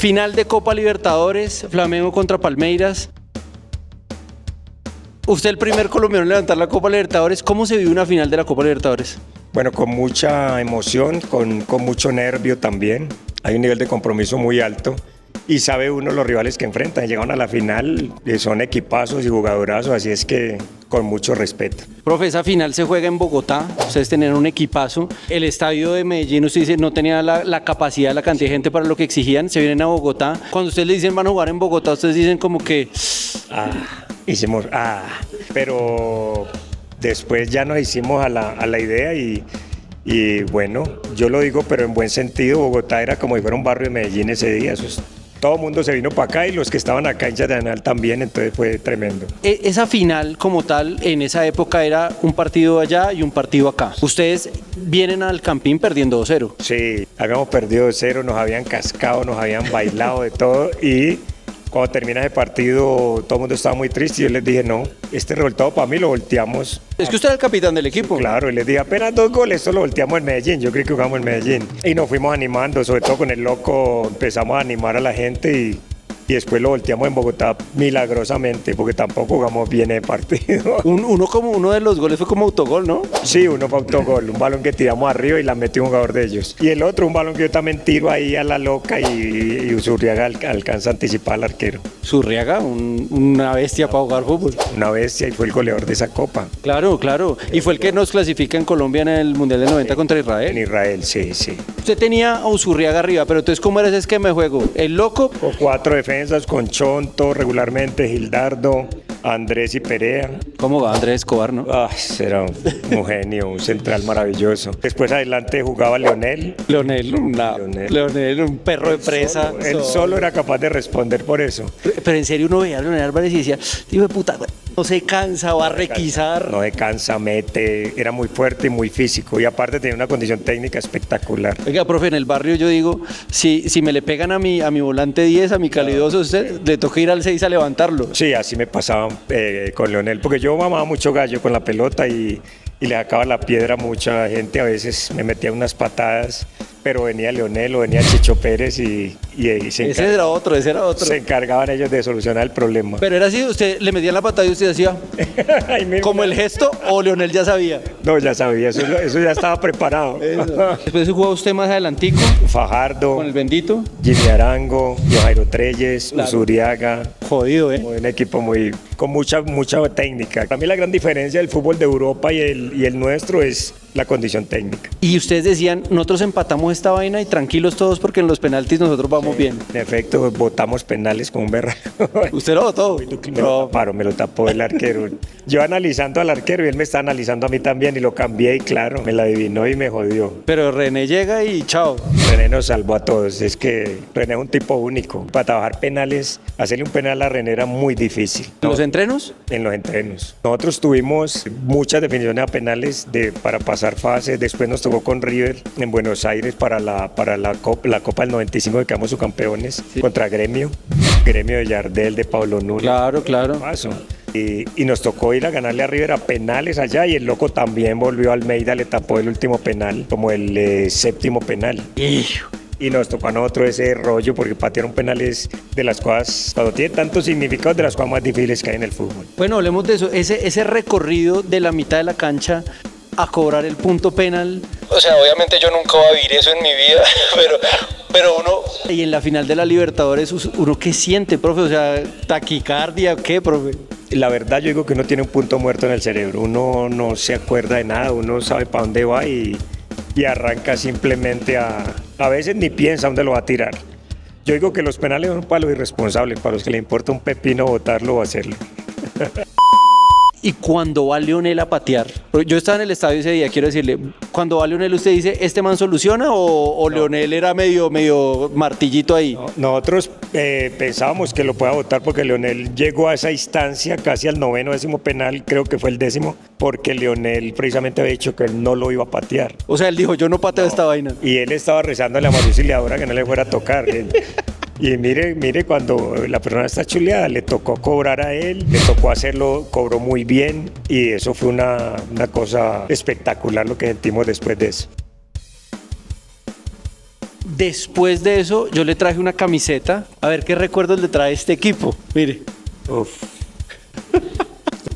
Final de Copa Libertadores, Flamengo contra Palmeiras. Usted el primer colombiano en levantar la Copa Libertadores. ¿Cómo se vive una final de la Copa Libertadores? Bueno, con mucha emoción, con mucho nervio también. Hay un nivel de compromiso muy alto y sabe uno los rivales que enfrentan. Llegan a la final, son equipazos y jugadorazos, así es que con mucho respeto. Profe, esa final se juega en Bogotá, ustedes tenían un equipazo. El estadio de Medellín, usted dice, no tenía la capacidad, la cantidad de gente para lo que exigían, se vienen a Bogotá. Cuando ustedes le dicen van a jugar en Bogotá, ustedes dicen como que... Hicimos, pero después ya nos hicimos a la idea y bueno, yo lo digo, pero en buen sentido, Bogotá era como si fuera un barrio de Medellín ese día, todo el mundo se vino para acá y los que estaban acá en Chatanal también, entonces fue tremendo. Esa final como tal, en esa época era un partido allá y un partido acá. Ustedes vienen al Campín perdiendo 2-0. Sí, habíamos perdido 2-0, nos habían cascado, nos habían bailado de todo y... Cuando termina ese partido, todo el mundo estaba muy triste y yo les dije, no, este resultado para mí lo volteamos. Es que usted era el capitán del equipo. Claro, y les dije, apenas 2 goles, esto lo volteamos en Medellín, yo creo que jugamos en Medellín. Y nos fuimos animando, sobre todo con el loco, empezamos a animar a la gente y después lo volteamos en Bogotá milagrosamente, porque tampoco jugamos bien el partido. Uno de los goles fue como autogol, ¿no? Sí, uno fue autogol, un balón que tiramos arriba y la metió un jugador de ellos. Y el otro, un balón que yo también tiro ahí a la loca y Uzurriaga alcanza a anticipar al arquero. Uzurriaga, una bestia para jugar fútbol. Una bestia y fue el goleador de esa copa. Claro, claro. Y fue el que nos clasifica en Colombia en el Mundial del 90 contra Israel. En Israel, sí. Usted tenía a Uzurriaga arriba, pero entonces, ¿cómo era ese esquema de juego? ¿El loco? Con 4 defensas, con Chonto, regularmente Gildardo, Andrés y Perea. ¿Cómo va Andrés Escobar, no? Era un genio, un central maravilloso. Después adelante jugaba Leonel. Leonel, un perro de presa. Él solo era capaz de responder por eso. Pero en serio uno veía a Leonel Álvarez y decía, hijo de puta, no se cansa, va a requisar. No se cansa, mete, era muy fuerte y muy físico y aparte tenía una condición técnica espectacular. Oiga, profe, en el barrio yo digo, si me le pegan a mi volante 10, a mi calidoso, usted le toca ir al 6 a levantarlo. Sí, así me pasaba con Leonel, porque yo mamaba mucho gallo con la pelota y le sacaba la piedra a mucha gente, a veces me metía unas patadas, pero venía Leonel o venía Chicho Pérez y ese era otro. Se encargaban ellos de solucionar el problema. Pero era así, usted le metía la patada y usted hacía como el gesto, o Leonel ya sabía. No, ya sabía, eso ya estaba preparado. Después jugó usted más adelantico. Fajardo. Con el bendito. Jimmy Arango, Jairo Treyes, claro. Uzuriaga. Jodido, Un equipo con mucha técnica. Para mí la gran diferencia del fútbol de Europa y el nuestro es la condición técnica. Y ustedes decían, nosotros empatamos esta vaina y tranquilos todos porque en los penaltis nosotros vamos bien. En efecto, votamos penales con un berraco. ¿Usted lo votó? Me lo tapó el arquero. Yo analizando al arquero y él me está analizando a mí también y lo cambié y claro, me la adivinó y me jodió. Pero René llega y chao. René nos salvó a todos. Es que René es un tipo único. Para trabajar penales, hacerle un penal a René era muy difícil. ¿En los entrenos? En los entrenos. Nosotros tuvimos muchas definiciones a penales para pasar fases. Después nos tocó con River en Buenos Aires para la Copa del 95 que quedamos subcampeones contra Gremio de Yardel, de Pablo Núñez. Claro. Y nos tocó ir a ganarle a River a penales allá y el loco también volvió a Almeida, le tapó el último penal, como el séptimo penal. Y nos tocó a nosotros ese rollo porque patear un penal es de las cosas, cuando tiene tanto significado, de las cosas más difíciles que hay en el fútbol. Bueno, hablemos de eso, ese recorrido de la mitad de la cancha a cobrar el punto penal. O sea, obviamente yo nunca voy a vivir eso en mi vida, pero uno... Y en la final de la Libertadores, ¿uno qué siente, profe? O sea, ¿taquicardia o qué, profe? La verdad yo digo que uno tiene un punto muerto en el cerebro, uno no se acuerda de nada, uno sabe para dónde va y arranca simplemente a veces ni piensa dónde lo va a tirar. Yo digo que los penales son para los irresponsables, para los que le importa un pepino botarlo o hacerlo. Y cuando va Leonel a patear, yo estaba en el estadio ese día, quiero decirle, cuando va Leonel, ¿usted dice, este man soluciona o no? Leonel era medio martillito ahí? No, nosotros pensábamos que lo podía votar porque Leonel llegó a esa instancia casi al 9º, 10º penal, creo que fue el 10º, porque Leonel precisamente había dicho que él no lo iba a patear. O sea, él dijo, yo no pateo esta vaina. Y él estaba rezando a la mano auxiliadora que no le fuera a tocar. Y mire, cuando la persona está chuleada, le tocó cobrar a él, le tocó hacerlo, cobró muy bien y eso fue una cosa espectacular lo que sentimos después de eso. Después de eso, yo le traje una camiseta. A ver qué recuerdos le trae este equipo. Mire. Uf.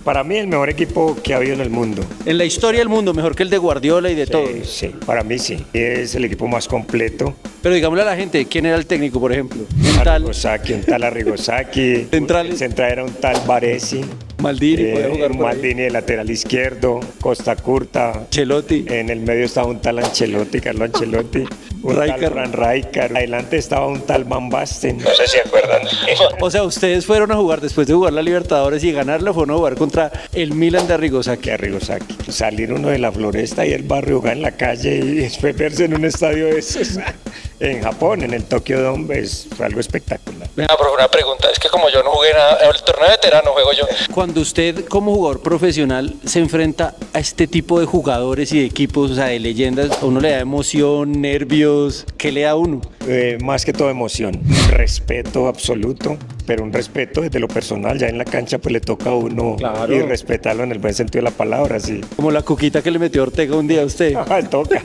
Para mí el mejor equipo que ha habido en el mundo. En la historia del mundo, mejor que el de Guardiola y de todos. Sí, para mí sí. Es el equipo más completo. Pero digámosle a la gente, ¿quién era el técnico, por ejemplo? Un tal Arrigosaki. Centrales. El central era un tal Baresi. Maldini, podía jugar por ahí. Maldini de lateral izquierdo, Costa Curta. Ancelotti. En el medio estaba un tal Ancelotti, Carlo Ancelotti. Un Rijkaard. tal Fran Rijkaard. Adelante estaba un tal Van Basten. No sé si acuerdan. O sea, ustedes fueron a jugar, después de jugar la Libertadores y ganarla, fueron a jugar contra el Milan de Arrigosaki. Que Arrigosaki. Salir uno de la Floresta y el barrio en la calle y después verse en un estadio de esos. En Japón, en el Tokyo Dome, fue algo espectacular. Pero una pregunta, es que como yo no jugué nada, el torneo de veterano juego yo. Cuando usted como jugador profesional se enfrenta a este tipo de jugadores y de equipos, o sea, de leyendas, ¿a uno le da emoción, nervios? ¿Qué le da a uno? Más que todo emoción, respeto absoluto, pero un respeto desde lo personal. Ya en la cancha pues le toca a uno Claro. y respetarlo en el buen sentido de la palabra, sí. Como la cuquita que le metió Ortega un día a usted. Toca.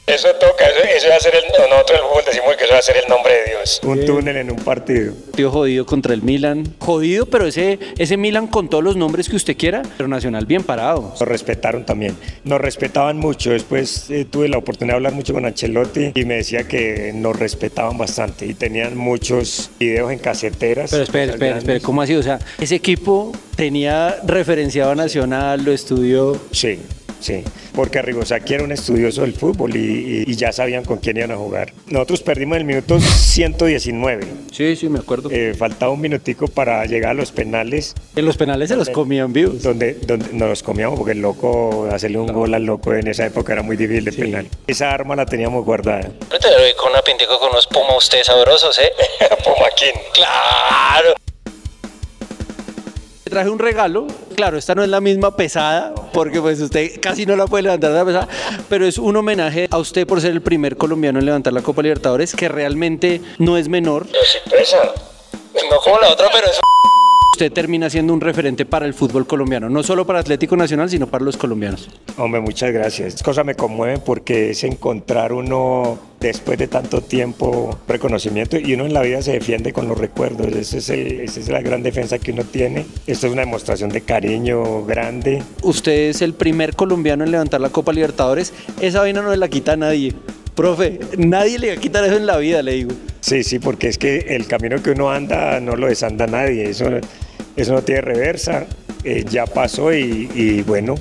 Eso toca, eso va a ser nosotros en el fútbol decimos que eso va a ser el nombre de Dios. Un túnel en un partido. Tío jodido contra el Milan. Jodido, pero ese Milan con todos los nombres que usted quiera, pero Nacional bien parado. Nos respetaron también. Nos respetaban mucho. Después tuve la oportunidad de hablar mucho con Ancelotti y me decía que nos respetaban bastante y tenían muchos videos en caseteras. Pero espere, ¿cómo así? O sea, ese equipo tenía referenciado a Nacional, lo estudió. Sí. Sí, porque Arrigosaki era un estudioso del fútbol y ya sabían con quién iban a jugar. Nosotros perdimos el minuto 119. Sí, me acuerdo. Faltaba un minutico para llegar a los penales. En los penales se los comían vivos. Donde nos los comíamos porque el loco, hacerle un gol al loco en esa época era muy difícil de penal. Esa arma la teníamos guardada. Yo te lo doy con una pintico con unos Puma ustedes sabrosos, Puma King. ¡Claro! Le traje un regalo, claro, esta no es la misma pesada, porque pues usted casi no la puede levantar la pesada, pero es un homenaje a usted por ser el primer colombiano en levantar la Copa Libertadores, que realmente no es menor. Pero sí pesa. No como la otra, pero eso. Usted termina siendo un referente para el fútbol colombiano, no solo para Atlético Nacional, sino para los colombianos. Hombre, muchas gracias. Estas cosas me conmueven porque es encontrar uno, después de tanto tiempo, reconocimiento, y uno en la vida se defiende con los recuerdos. Esa es la gran defensa que uno tiene. Esto es una demostración de cariño grande. Usted es el primer colombiano en levantar la Copa Libertadores. Esa vaina no se la quita a nadie. Profe, nadie le va a quitar eso en la vida, le digo. Sí, porque es que el camino que uno anda no lo desanda nadie. Eso no tiene reversa. Ya pasó y bueno,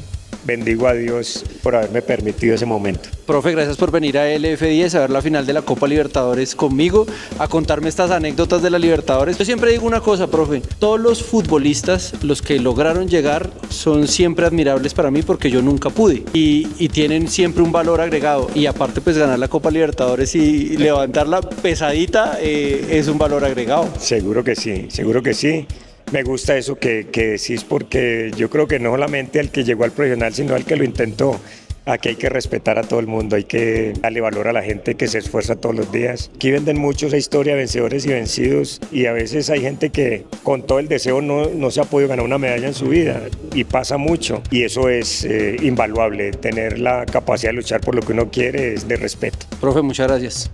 bendigo a Dios por haberme permitido ese momento. Profe, gracias por venir a LF10 a ver la final de la Copa Libertadores conmigo, a contarme estas anécdotas de la Libertadores. Yo siempre digo una cosa, profe, todos los futbolistas, los que lograron llegar, son siempre admirables para mí porque yo nunca pude y tienen siempre un valor agregado, y aparte pues ganar la Copa Libertadores y levantarla pesadita es un valor agregado. Seguro que sí, seguro que sí. Me gusta eso que decís porque yo creo que no solamente al que llegó al profesional, sino al que lo intentó. Aquí hay que respetar a todo el mundo, hay que darle valor a la gente que se esfuerza todos los días. Aquí venden mucho esa historia de vencedores y vencidos y a veces hay gente que con todo el deseo no se ha podido ganar una medalla en su vida y pasa mucho. Y eso es invaluable, tener la capacidad de luchar por lo que uno quiere es de respeto. Profe, muchas gracias.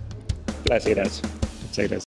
Placer, muchas gracias.